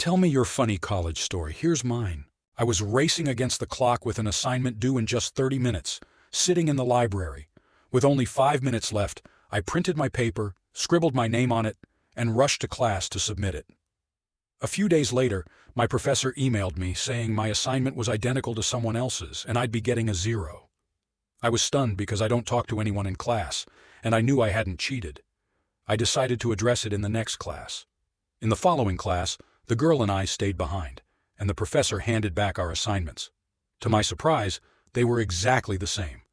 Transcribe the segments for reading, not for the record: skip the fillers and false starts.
Tell me your funny college story. Here's mine. I was racing against the clock with an assignment due in just 30 minutes, sitting in the library. With only 5 minutes left, I printed my paper, scribbled my name on it, and rushed to class to submit it. A few days later, my professor emailed me saying my assignment was identical to someone else's and I'd be getting a 0. I was stunned because I don't talk to anyone in class, and I knew I hadn't cheated. I decided to address it in the next class. In the following class, the girl and I stayed behind, and the professor handed back our assignments. To my surprise, they were exactly the same.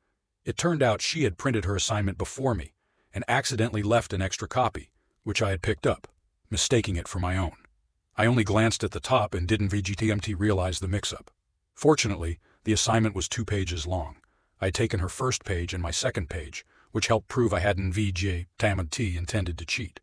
It turned out she had printed her assignment before me and accidentally left an extra copy, which I had picked up, mistaking it for my own. I only glanced at the top and didn't VGTMT realize the mix-up. Fortunately, the assignment was 2 pages long. I had taken her first page and my second page, which helped prove I hadn't VGTMT intended to cheat.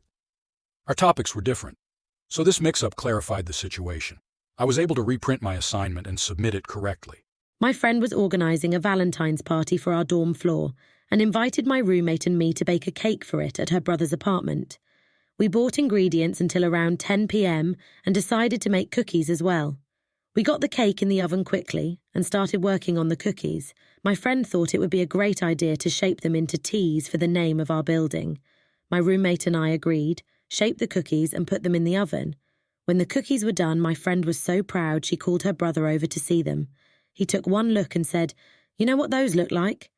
Our topics were different, so this mix-up clarified the situation. I was able to reprint my assignment and submit it correctly. My friend was organising a Valentine's party for our dorm floor and invited my roommate and me to bake a cake for it at her brother's apartment. We bought ingredients until around 10 p.m. and decided to make cookies as well. We got the cake in the oven quickly and started working on the cookies. My friend thought it would be a great idea to shape them into T's for the name of our building. My roommate and I agreed, shaped the cookies and put them in the oven. When the cookies were done, my friend was so proud she called her brother over to see them. He took one look and said, "You know what those look like?"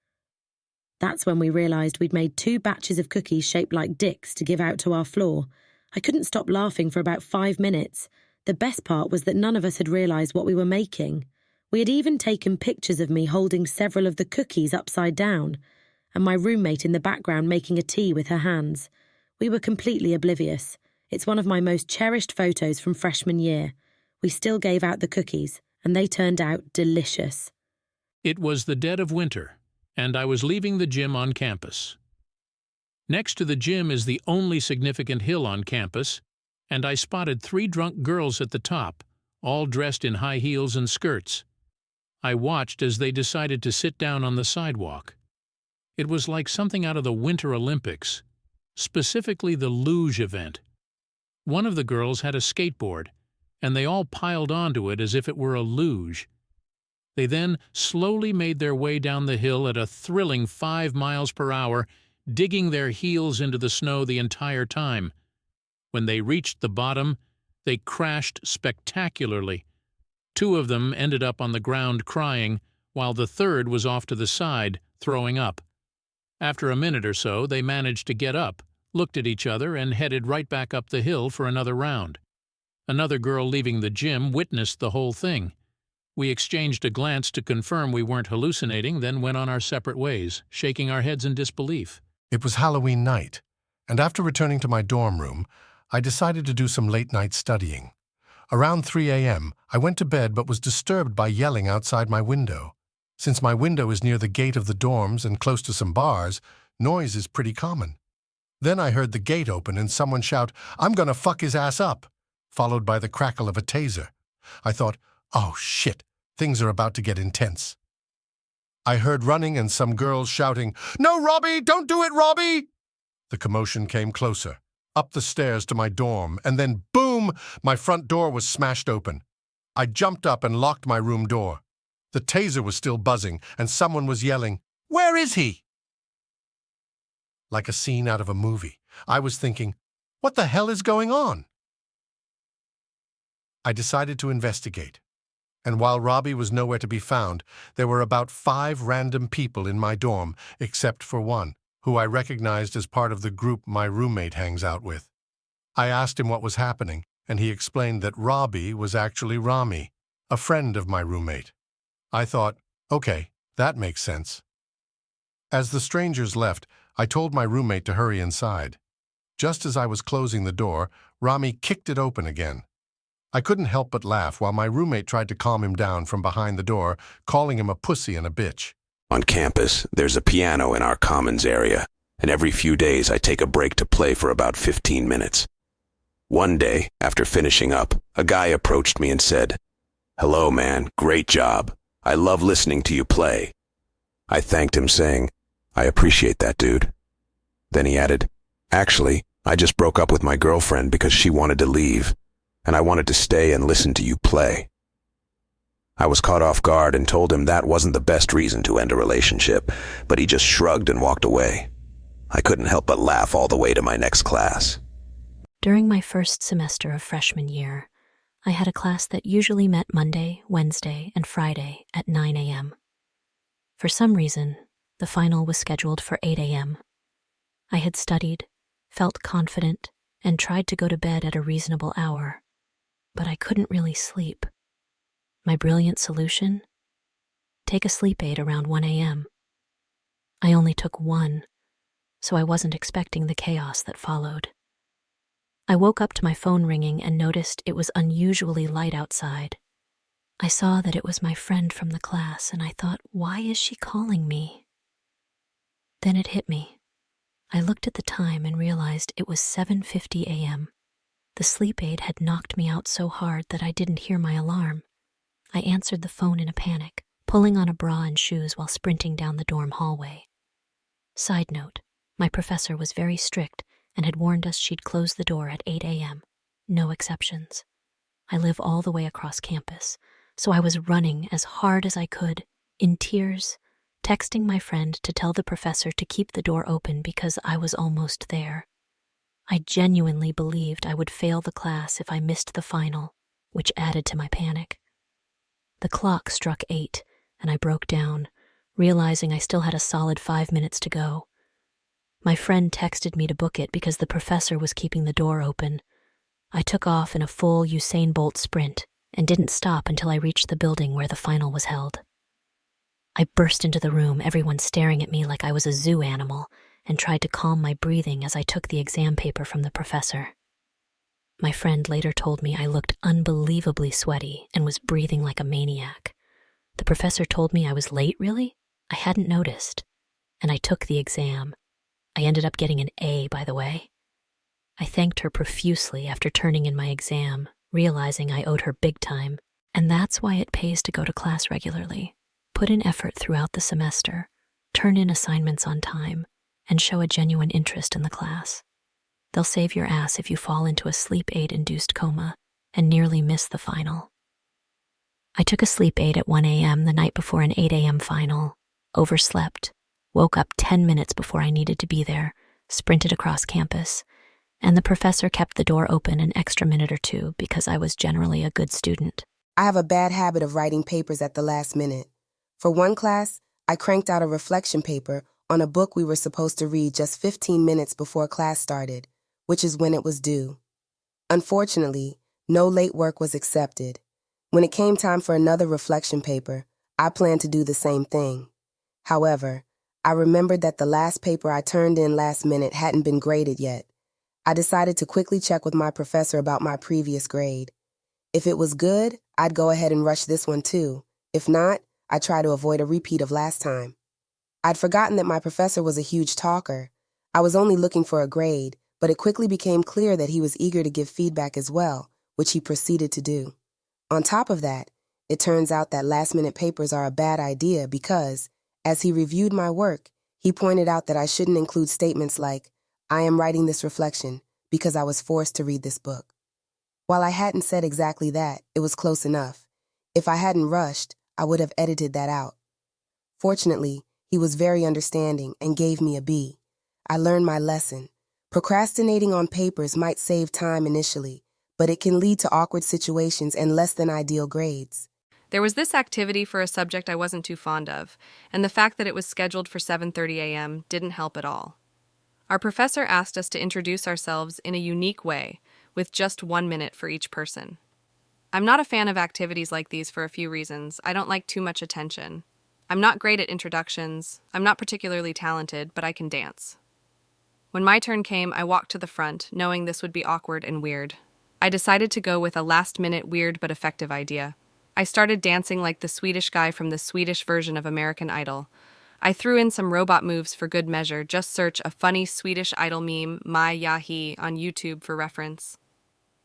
That's when we realised we'd made 2 batches of cookies shaped like dicks to give out to our floor. I couldn't stop laughing for about 5 minutes. The best part was that none of us had realised what we were making. We had even taken pictures of me holding several of the cookies upside down, and my roommate in the background making a T with her hands. We were completely oblivious. It's one of my most cherished photos from freshman year. We still gave out the cookies, and they turned out delicious. It was the dead of winter, and I was leaving the gym on campus. Next to the gym is the only significant hill on campus, and I spotted 3 drunk girls at the top, all dressed in high heels and skirts. I watched as they decided to sit down on the sidewalk. It was like something out of the Winter Olympics, specifically the luge event. One of the girls had a skateboard, and they all piled onto it as if it were a luge. They then slowly made their way down the hill at a thrilling 5 miles per hour, digging their heels into the snow the entire time. When they reached the bottom, they crashed spectacularly. 2 of them ended up on the ground crying, while the third was off to the side, throwing up. After a minute or so, they managed to get up, looked at each other, and headed right back up the hill for another round. Another girl leaving the gym witnessed the whole thing. We exchanged a glance to confirm we weren't hallucinating, then went on our separate ways, shaking our heads in disbelief. It was Halloween night, and after returning to my dorm room, I decided to do some late-night studying. Around 3 a.m., I went to bed but was disturbed by yelling outside my window. Since my window is near the gate of the dorms and close to some bars, noise is pretty common. Then I heard the gate open and someone shout, "I'm gonna fuck his ass up," followed by the crackle of a taser. I thought, oh shit, things are about to get intense. I heard running and some girls shouting, "No, Robbie, don't do it, Robbie!" The commotion came closer, up the stairs to my dorm, and then boom, my front door was smashed open. I jumped up and locked my room door. The taser was still buzzing, and someone was yelling, "Where is he?" Like a scene out of a movie. I was thinking, what the hell is going on? I decided to investigate. And while Robbie was nowhere to be found, there were about 5 random people in my dorm, except for one, who I recognized as part of the group my roommate hangs out with. I asked him what was happening, and he explained that Robbie was actually Rami, a friend of my roommate. I thought, okay, that makes sense. As the strangers left, I told my roommate to hurry inside. Just as I was closing the door, Rami kicked it open again. I couldn't help but laugh while my roommate tried to calm him down from behind the door, calling him a pussy and a bitch. On campus, there's a piano in our commons area, and every few days I take a break to play for about 15 minutes. One day, after finishing up, a guy approached me and said, "Hello, man, great job. I love listening to you play." I thanked him, saying, "I appreciate that, dude." Then he added, "Actually, I just broke up with my girlfriend because she wanted to leave. and I wanted to stay and listen to you play. I was caught off guard and told him that wasn't the best reason to end a relationship, but he just shrugged and walked away. I couldn't help but laugh all the way to my next class. During my first semester of freshman year, I had a class that usually met Monday, Wednesday, and Friday at 9 a.m. For some reason, the final was scheduled for 8 a.m. I had studied, felt confident, and tried to go to bed at a reasonable hour, but I couldn't really sleep. My brilliant solution? Take a sleep aid around 1 a.m. I only took one, so I wasn't expecting the chaos that followed. I woke up to my phone ringing and noticed it was unusually light outside. I saw that it was my friend from the class, and I thought, why is she calling me? Then it hit me. I looked at the time and realized it was 7:50 a.m. The sleep aid had knocked me out so hard that I didn't hear my alarm. I answered the phone in a panic, pulling on a bra and shoes while sprinting down the dorm hallway. Side note, my professor was very strict and had warned us she'd close the door at 8 a.m. No exceptions. I live all the way across campus, so I was running as hard as I could, in tears, texting my friend to tell the professor to keep the door open because I was almost there. I genuinely believed I would fail the class if I missed the final, which added to my panic. The clock struck 8, and I broke down, realizing I still had a solid 5 minutes to go. My friend texted me to book it because the professor was keeping the door open. I took off in a full Usain Bolt sprint and didn't stop until I reached the building where the final was held. I burst into the room, everyone staring at me like I was a zoo animal, and tried to calm my breathing as I took the exam paper from the professor. My friend later told me I looked unbelievably sweaty and was breathing like a maniac. The professor told me I was late, really? I hadn't noticed. And I took the exam. I ended up getting an A, by the way. I thanked her profusely after turning in my exam, realizing I owed her big time, and that's why it pays to go to class regularly. Put in effort throughout the semester, turn in assignments on time, and show a genuine interest in the class. They'll save your ass if you fall into a sleep aid-induced coma and nearly miss the final. I took a sleep aid at 1 a.m. the night before an 8 a.m. final, overslept, woke up 10 minutes before I needed to be there, sprinted across campus, and the professor kept the door open an extra minute or two because I was generally a good student. I have a bad habit of writing papers at the last minute. For one class, I cranked out a reflection paper on a book we were supposed to read just 15 minutes before class started, which is when it was due. Unfortunately, no late work was accepted. When it came time for another reflection paper, I planned to do the same thing. However, I remembered that the last paper I turned in last minute hadn't been graded yet. I decided to quickly check with my professor about my previous grade. If it was good, I'd go ahead and rush this one too. If not, I'd try to avoid a repeat of last time. I'd forgotten that my professor was a huge talker. I was only looking for a grade, but it quickly became clear that he was eager to give feedback as well, which he proceeded to do. On top of that, it turns out that last-minute papers are a bad idea because, as he reviewed my work, he pointed out that I shouldn't include statements like, "I am writing this reflection because I was forced to read this book." While I hadn't said exactly that, it was close enough. If I hadn't rushed, I would have edited that out. Fortunately, he was very understanding and gave me a B. I learned my lesson. Procrastinating on papers might save time initially, but it can lead to awkward situations and less than ideal grades. There was this activity for a subject I wasn't too fond of, and the fact that it was scheduled for 7:30 a.m. didn't help at all. Our professor asked us to introduce ourselves in a unique way, with just 1 minute for each person. I'm not a fan of activities like these for a few reasons. I don't like too much attention. I'm not great at introductions. I'm not particularly talented, but I can dance. When my turn came, I walked to the front, knowing this would be awkward and weird. I decided to go with a last-minute, weird but effective idea. I started dancing like the Swedish guy from the Swedish version of American Idol. I threw in some robot moves for good measure. Just search a funny Swedish Idol meme, my yahi, on YouTube for reference.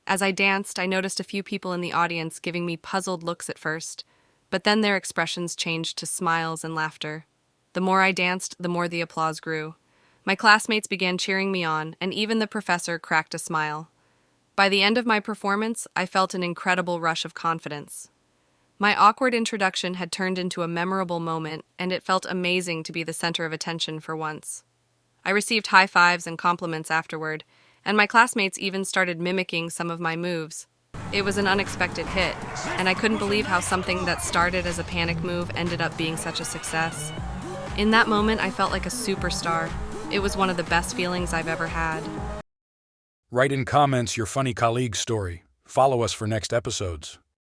As I danced, I noticed a few people in the audience giving me puzzled looks at first, but then their expressions changed to smiles and laughter. The more I danced, the more the applause grew. My classmates began cheering me on, and even the professor cracked a smile. By the end of my performance, I felt an incredible rush of confidence. My awkward introduction had turned into a memorable moment, and it felt amazing to be the center of attention for once. I received high fives and compliments afterward, and my classmates even started mimicking some of my moves. It was an unexpected hit, and I couldn't believe how something that started as a panic move ended up being such a success. In that moment, I felt like a superstar. It was one of the best feelings I've ever had. Write in comments your funny colleague story. Follow us for next episodes.